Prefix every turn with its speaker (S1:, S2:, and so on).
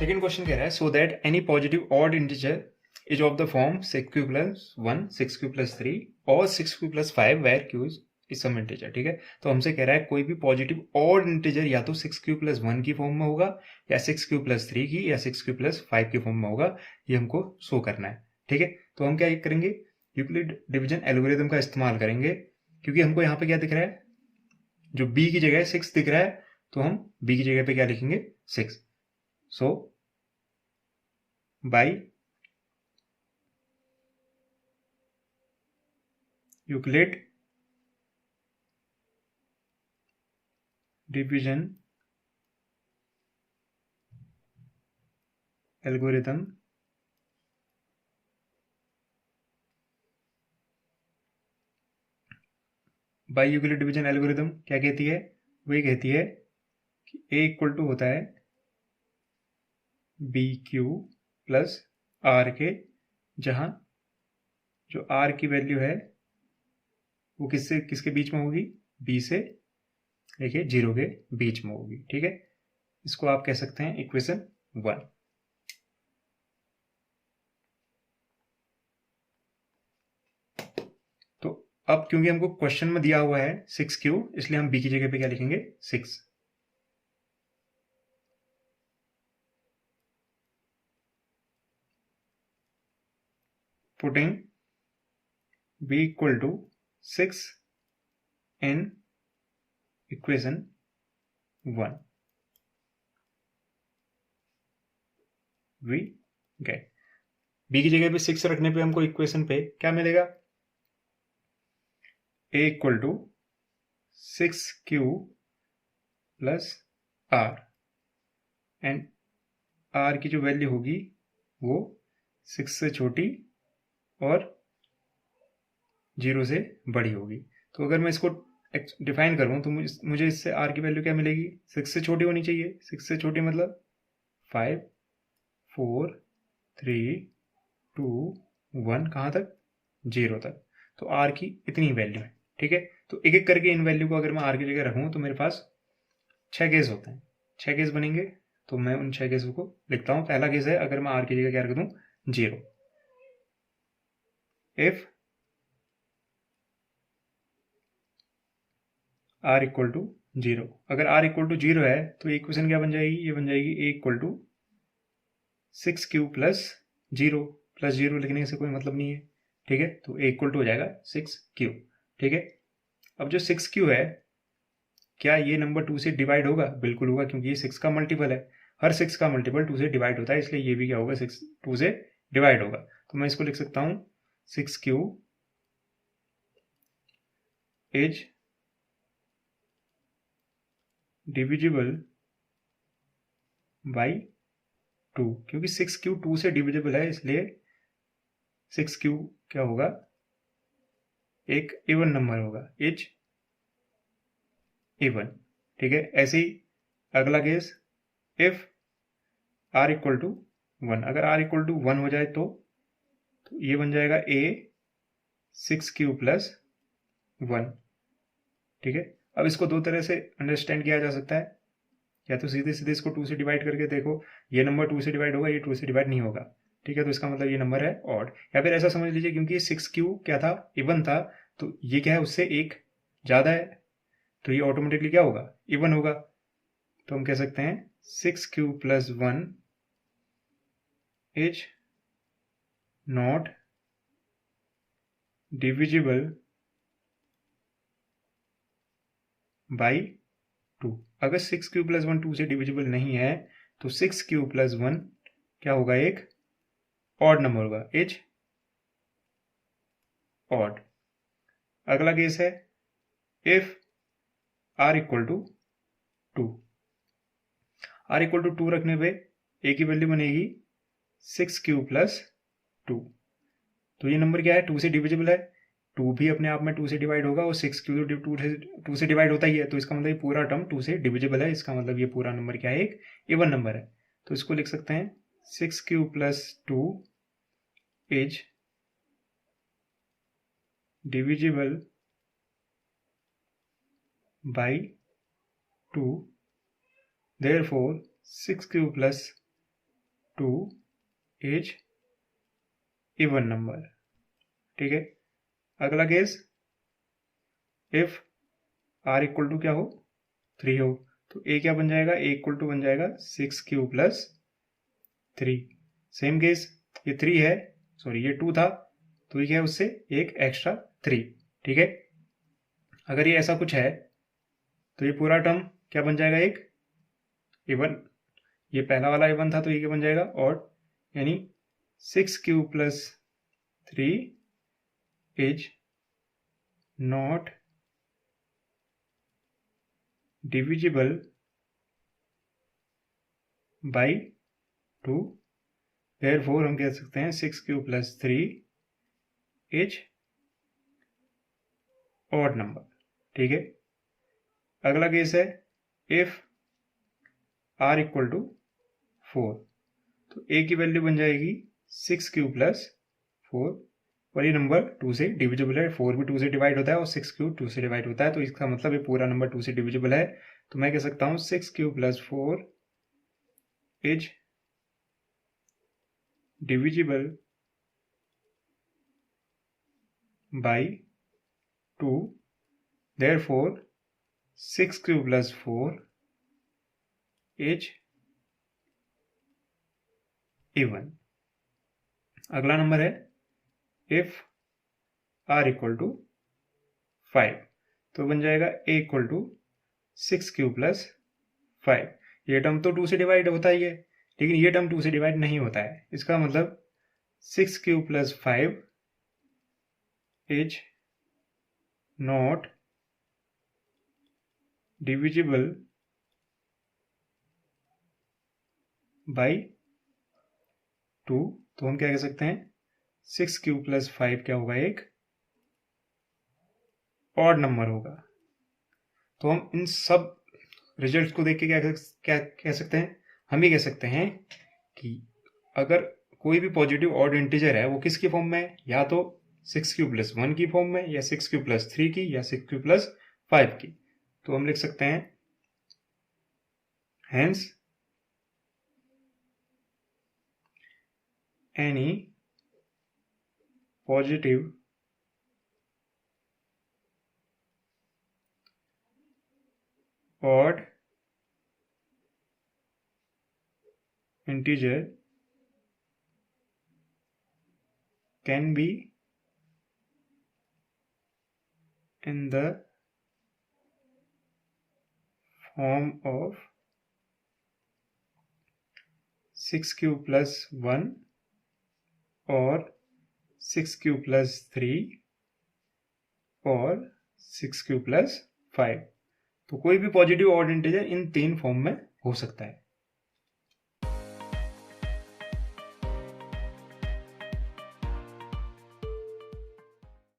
S1: Second question कह रहा है so that any positive odd integer is of the form 6q plus 1 6q plus 3 और 6q plus 5 where q is some integer. ठीक है, तो हमसे कह रहा है कोई भी पॉजिटिव ऑड इंटीजर या तो 6q plus 1 की फॉर्म में होगा या 6q plus 3 की या 6q plus 5 की फॉर्म में होगा, ये हमको शो करना है। ठीक है, तो हम क्या करेंगे, यूक्लिड डिवीजन एल्गोरिथम का इस्तेमाल करेंगे, क्योंकि हमको यहाँ पे क्या दिख रहा है, जो b की जगह 6 दिख रहा है, तो हम b की जगह पे क्या लिखेंगे 6। So by Euclid division algorithm by Euclid division algorithm क्या कहती है, वही कहती है कि a इक्वल टू होता है बी क्यू प्लस आर के, जहां जो r की वैल्यू है वो किसके बीच में होगी, b से लेके 0 के बीच में होगी। ठीक है, इसको आप कह सकते हैं इक्वेशन 1। तो अब क्योंकि हमको क्वेश्चन में दिया हुआ है 6q, इसलिए हम b की जगह पे क्या लिखेंगे 6। Putting b equal to 6 in equation 1 we get, b की जगह पे 6 रखने पे हमको इक्वेशन पे क्या मिलेगा, a equal to 6q plus r and r की जो वैल्यू होगी वो 6 से छोटी और 0 से बड़ी होगी। तो अगर मैं इसको डिफाइन करूं तो मुझे इससे r की वैल्यू क्या मिलेगी, 6 से छोटी होनी चाहिए। 6 से छोटी मतलब 5 4 3 2 1, कहाँ तक 0 तक। तो r की इतनी वैल्यू है। ठीक है, तो एक एक करके इन वैल्यू को अगर मैं r की जगह रखूं तो मेरे पास 6 केस होते हैं, 6 केस बनेंगे। तो मैं उन 6 केसों को लिखता हूं। पहला केस है, अगर मैं r की जगह क्या रख दूं 0, इफ r इक्वल टू 0। अगर r इक्वल टू 0 है तो इक्वेशन क्या बन जाएगी, ये बन जाएगी a equal to 6q plus 0। Plus 0 लिखने से कोई मतलब नहीं है। ठीक है, तो a इक्वल टू हो जाएगा 6q। ठीक है, अब जो 6q है, क्या ये नंबर 2 से डिवाइड होगा, बिल्कुल होगा, क्योंकि ये 6 का मल्टीपल है। हर 6 का मल्टीपल 2 से डिवाइड होता है, इसलिए ये भी क्या होगा 6 2 से डिवाइड होगा। तो मैं इसको लिख सकता हूं 6q इज डिविजिबल बाई 2, क्योंकि 6q 2 से डिविजिबल है, इसलिए 6q क्या होगा, एक इवन नंबर होगा, इज इवन। ठीक है, ऐसे ही अगला case, if r equal to 1, अगर r इक्वल टू 1 हो जाए तो ये बन जाएगा a 6q प्लस 1। ठीक है, अब इसको दो तरह से अंडरस्टैंड किया जा सकता है, या तो सीधे सीधे इसको 2 से डिवाइड करके देखो, ये नंबर 2 से डिवाइड होगा, ये 2 से डिवाइड नहीं होगा। ठीक है, तो इसका मतलब ये नंबर है ऑड। या फिर ऐसा समझ लीजिए, क्योंकि ये 6q क्या था, इवन था, तो ये क्या है, उससे एक ज़्यादा है, तो ये ऑटोमेटिकली क्या होगा, इवन होगा। तो हम कह सकते हैं 6q plus 1 is not divisible by 2। अगर 6q प्लस 1 2 से डिविजिबल नहीं है तो 6q प्लस 1 क्या होगा, एक ऑड नंबर होगा, इज ऑड। अगला केस है, if r equal to 2, r equal to 2 रखने पे a की वैल्यू बनेगी 6q प्लस 2। तो ये नंबर क्या है, 2 से डिविजिबल है, 2 भी अपने आप में 2 से डिवाइड होगा, और 6q तो 2 से डिवाइड होता ही है, तो इसका मतलब ये पूरा टर्म 2 से डिविजिबल है। इसका मतलब ये पूरा नंबर क्या है, एक इवन नंबर है। तो इसको लिख सकते हैं 6q plus 2 is divisible by 2, therefore 6q plus 2 is even number. ठीक है, अगला case, if r equal to क्या हो, 3 हो, तो ए क्या बन जाएगा, ए इक्वल टू बन जाएगा 6q प्लस 3। सेम केस, ये 3 है, सॉरी ये 2 था, तो ये क्या है, उससे एक एक्स्ट्रा 3। ठीक है, अगर ये ऐसा कुछ है तो ये पूरा टर्म क्या बन जाएगा, एक इवन, ये पहला वाला इवन था तो ये क्या बन जाएगा, और यानी 6q plus 3 is not divisible by 2, therefore हम कह सकते हैं 6q plus 3 is odd number. ठीक है, अगला केस है, इफ आर इक्वल टू 4, तो ए की वैल्यू बन जाएगी 6q प्लस 4, और ये नंबर 2 से डिविजिबल है, 4 भी 2 से डिवाइड होता है और 6q 2 से डिवाइड होता है, तो इसका मतलब ये पूरा नंबर 2 से डिविजिबल है। तो मैं कह सकता हूँ 6q plus 4 is divisible by 2, therefore 6q plus 4 is even. अगला नंबर है, इफ आर इक्वल टू 5, तो बन जाएगा ए इक्वल टू 6q प्लस 5। ये टर्म तो 2 से डिवाइड होता ही है, लेकिन ये टर्म 2 से डिवाइड नहीं होता है, इसका मतलब 6q plus 5 is not divisible by 2, तो हम क्या कह सकते हैं, 6q प्लस 5 क्या होगा, एक ऑड नंबर होगा। तो हम इन सब रिजल्ट्स को देख के क्या कह सकते हैं, हम ये कह सकते हैं कि अगर कोई भी पॉजिटिव ऑड इंटीजर है वो किसकी फॉर्म में है, या तो 6q प्लस 1 की फॉर्म में, या 6q प्लस 3 की, या 6q प्लस 5 की। तो हम लिख सकते हैं, hence any positive odd integer can be in the form of 6q plus 1 और 6q plus 3 और 6q plus 5। तो कोई भी पॉजिटिव ऑड इंटीजर इन तीन फॉर्म में हो सकता है।